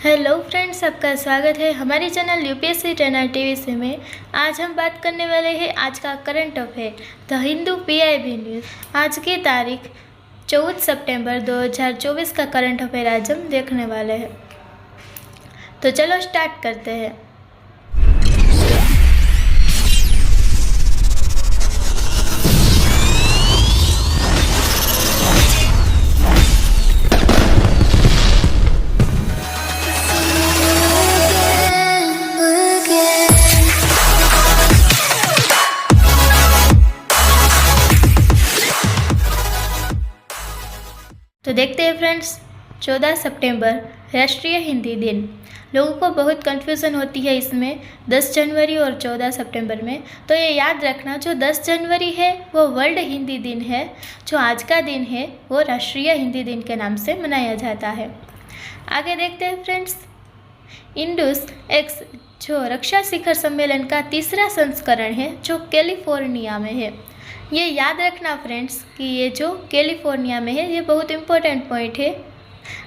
Hello friends, आपका स्वागत है हमारे चैनल यूपीएससी ट्रेनर टीवी में। आज हम बात करने वाले हैं आज का current affair the Hindu PIB news. आज की तारीख 14 सितंबर 2024 का करंट अफेयर आज हम देखने वाले हैं। तो चलो स्टार्ट करते हैं। तो देखते हैं फ्रेंड्स, 14 सितंबर राष्ट्रीय हिंदी दिन। लोगों को बहुत कन्फ्यूज़न होती है इसमें 10 जनवरी और 14 सितंबर में। तो ये याद रखना, जो 10 जनवरी है वो वर्ल्ड हिंदी दिन है, जो आज का दिन है वो राष्ट्रीय हिंदी दिन के नाम से मनाया जाता है। आगे देखते हैं फ्रेंड्स, इंडस एक्स जो रक्षा शिखर सम्मेलन का तीसरा संस्करण है जो कैलिफोर्निया में है। ये याद रखना फ्रेंड्स कि ये जो कैलिफोर्निया में है ये बहुत इम्पोर्टेंट पॉइंट है।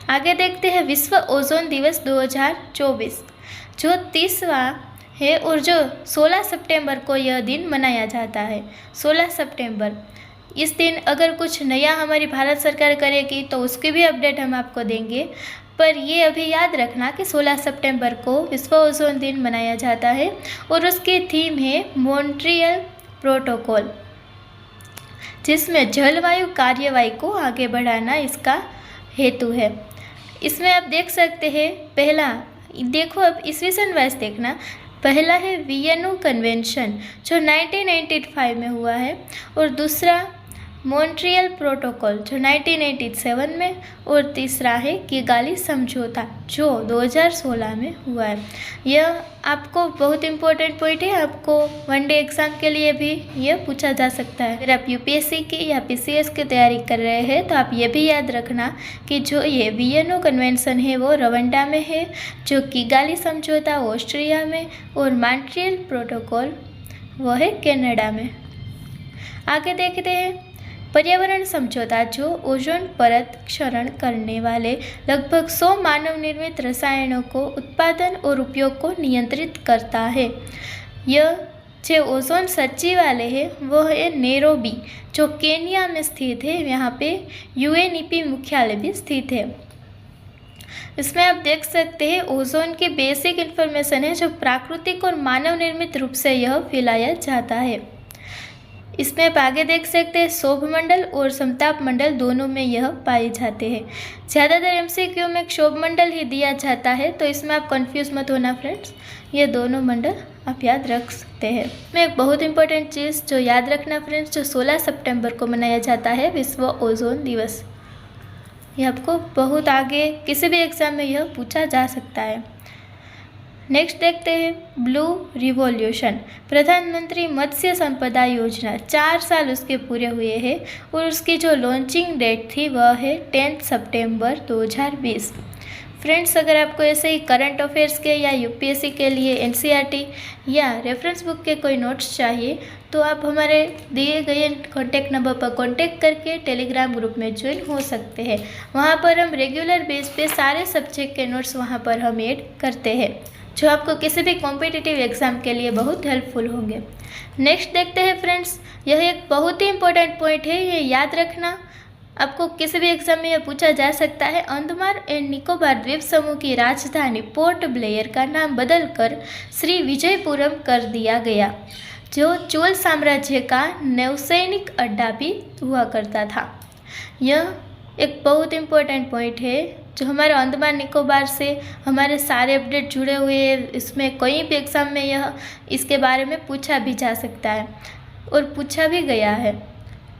आगे देखते हैं विश्व ओजोन दिवस 2024 जो 30वां है और जो 16 सितंबर को यह दिन मनाया जाता है। 16 सितंबर इस दिन अगर कुछ नया हमारी भारत सरकार करेगी तो उसकी भी अपडेट हम आपको देंगे, पर ये अभी याद रखना कि 16 सितंबर को विश्व ओजोन दिन मनाया जाता है और उसकी थीम है मॉन्ट्रियल प्रोटोकॉल, जिसमें जलवायु कार्यवाही को आगे बढ़ाना इसका हेतु है। इसमें आप देख सकते हैं, पहला देखो, अब ईस्वीसन वाइज देखना। पहला है वियना कन्वेंशन जो 1995 में हुआ है, और दूसरा मॉन्ट्रियल प्रोटोकॉल जो 1987 में, और तीसरा है किगाली समझौता जो 2016 में हुआ है। यह आपको बहुत इम्पोर्टेंट पॉइंट है, आपको वनडे एग्ज़ाम के लिए भी यह पूछा जा सकता है। अगर आप यूपीएससी की या पीसीएस की तैयारी कर रहे हैं तो आप ये भी याद रखना कि जो ये वियना कन्वेंशन है वो रवांडा में है, जो किगाली समझौता ऑस्ट्रिया में, और मॉन्ट्रियल प्रोटोकॉल वो है कनाडा में। आगे देखते हैं पर्यावरण समझौता जो ओजोन परत क्षरण करने वाले लगभग 100 मानव निर्मित रसायनों को उत्पादन और उपयोग को नियंत्रित करता है। यह जो ओजोन सचिवालय है वो है नैरोबी जो केन्या में स्थित है। यहाँ पे यूएनईपी मुख्यालय भी स्थित है। इसमें आप देख सकते हैं ओजोन की बेसिक इन्फॉर्मेशन है जो प्राकृतिक और मानव निर्मित रूप से यह फैलाया जाता है। इसमें आप आगे देख सकते हैं शोभ मंडल और समताप मंडल दोनों में यह पाए जाते हैं। ज़्यादातर एमसीक्यू में शोभ मंडल ही दिया जाता है, तो इसमें आप कंफ्यूज मत होना फ्रेंड्स, ये दोनों मंडल आप याद रख सकते हैं। इसमें एक बहुत इंपॉर्टेंट चीज़ जो याद रखना फ्रेंड्स, जो 16 सितंबर को मनाया जाता है विश्व ओजोन दिवस। यह आपको बहुत आगे किसी भी एग्ज़ाम में यह पूछा जा सकता है। नेक्स्ट देखते हैं ब्लू रिवॉल्यूशन, प्रधानमंत्री मत्स्य संपदा योजना। 4 साल उसके पूरे हुए हैं और उसकी जो लॉन्चिंग डेट थी वह है 10 सितंबर 2020। फ्रेंड्स, अगर आपको ऐसे ही करंट अफेयर्स के या यूपीएससी के लिए एनसीईआरटी या रेफरेंस बुक के कोई नोट्स चाहिए तो आप हमारे दिए गए कॉन्टैक्ट नंबर पर कॉन्टैक्ट करके टेलीग्राम ग्रुप में ज्वाइन हो सकते हैं। वहाँ पर हम रेगुलर बेस पे सारे सब्जेक्ट के नोट्स वहाँ पर हम ऐड करते हैं, जो आपको किसी भी कॉम्पिटिटिव एग्ज़ाम के लिए बहुत हेल्पफुल होंगे। नेक्स्ट देखते हैं फ्रेंड्स, यह एक बहुत ही इंपॉर्टेंट पॉइंट है, ये याद रखना, आपको किसी भी एग्ज़ाम में यह पूछा जा सकता है। अंडमान एंड निकोबार द्वीप समूह की राजधानी पोर्ट ब्लेयर का नाम बदलकर श्री विजयपुरम कर दिया गया, जो चोल साम्राज्य का नौसैनिक अड्डा भी हुआ करता था। यह एक बहुत इम्पोर्टेंट पॉइंट है, जो हमारे अंडमान निकोबार से हमारे सारे अपडेट जुड़े हुए हैं। इसमें कोई भी एग्ज़ाम में यह इसके बारे में पूछा भी जा सकता है और पूछा भी गया है।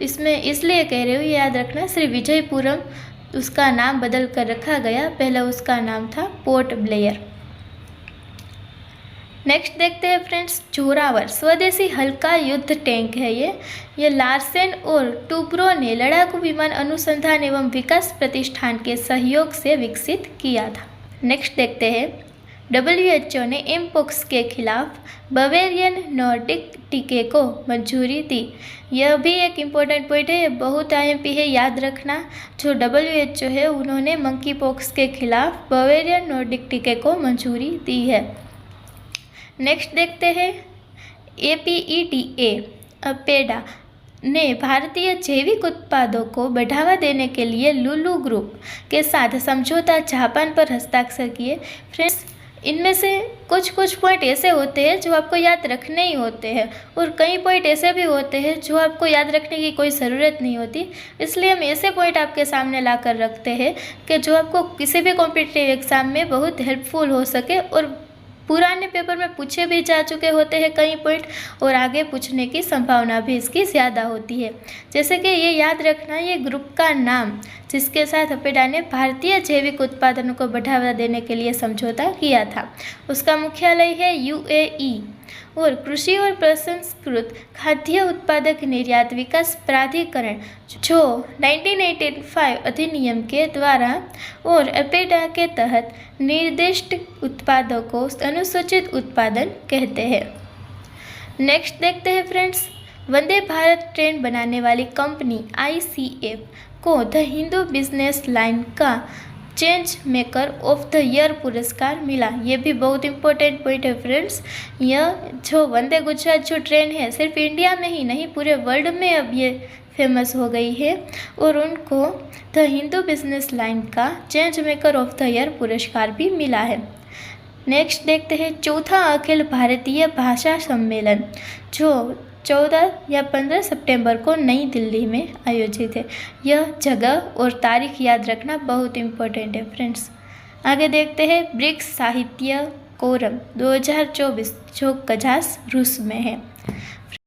इसमें इसलिए कह रही हूँ, याद रखना, श्री विजयपुरम उसका नाम बदल कर रखा गया, पहले उसका नाम था पोर्ट ब्लेयर। नेक्स्ट देखते हैं फ्रेंड्स, जोरावर स्वदेशी हल्का युद्ध टैंक है ये लार्सेन और टूब्रो ने लड़ाकू विमान अनुसंधान एवं विकास प्रतिष्ठान के सहयोग से विकसित किया था। नेक्स्ट देखते हैं WHO ने एमपोक्स के खिलाफ बवेरियन नॉर्डिक टीके को मंजूरी दी। यह भी एक इम्पोर्टेंट पॉइंट है, बहुत IMP है, याद रखना। जो WHO है उन्होंने मंकी पॉक्स के खिलाफ बवेरियन नॉर्डिक टीके को मंजूरी दी है। नेक्स्ट देखते हैं APEDA अपेडा ने भारतीय जैविक उत्पादों को बढ़ावा देने के लिए लुलु ग्रुप के साथ समझौता ज्ञापन पर हस्ताक्षर किए। फ्रेंड्स, इनमें से कुछ पॉइंट ऐसे होते हैं जो आपको याद रखने ही होते हैं और कई पॉइंट ऐसे भी होते हैं जो आपको याद रखने की कोई ज़रूरत नहीं होती। इसलिए हम ऐसे पॉइंट आपके सामने ला कर रखते हैं कि जो आपको किसी भी कॉम्पिटिटिव एग्ज़ाम में बहुत हेल्पफुल हो सके और पुराने पेपर में पूछे भी जा चुके होते हैं कई पॉइंट और आगे पूछने की संभावना भी इसकी ज़्यादा होती है। जैसे कि ये याद रखना, ये ग्रुप का नाम जिसके साथ अपेडा ने भारतीय जैविक उत्पादनों को बढ़ावा देने के लिए समझौता किया था, उसका मुख्यालय है UAE और कृषि और प्रसंस्कृत खाद्य उत्पादक निर्यात विकास प्राधिकरण जो 1985 अधिनियम के द्वारा और अपेडा के तहत निर्दिष्ट उत्पादों को अनुसूचित उत्पादन कहते हैं। नेक्स्ट देखते हैं फ्रेंड्स, वंदे भारत ट्रेन बनाने वाली कंपनी ICF को द हिंदू बिजनेस लाइन का change maker of the year पुरस्कार मिला। ये भी बहुत इंपॉर्टेंट पॉइंट है फ्रेंड्स। यह जो वंदे गुजरात जो ट्रेन है सिर्फ इंडिया में ही नहीं पूरे वर्ल्ड में अब ये फेमस हो गई है और उनको द हिंदू बिजनेस लाइन का change maker of the year पुरस्कार भी मिला है। नेक्स्ट देखते हैं चौथा अखिल भारतीय भाषा सम्मेलन जो 14 या 15 सितंबर को नई दिल्ली में आयोजित है। यह जगह और तारीख याद रखना बहुत इम्पोर्टेंट है फ्रेंड्स। आगे देखते हैं ब्रिक्स साहित्य कोरम 2024 जो कजास रूस में है।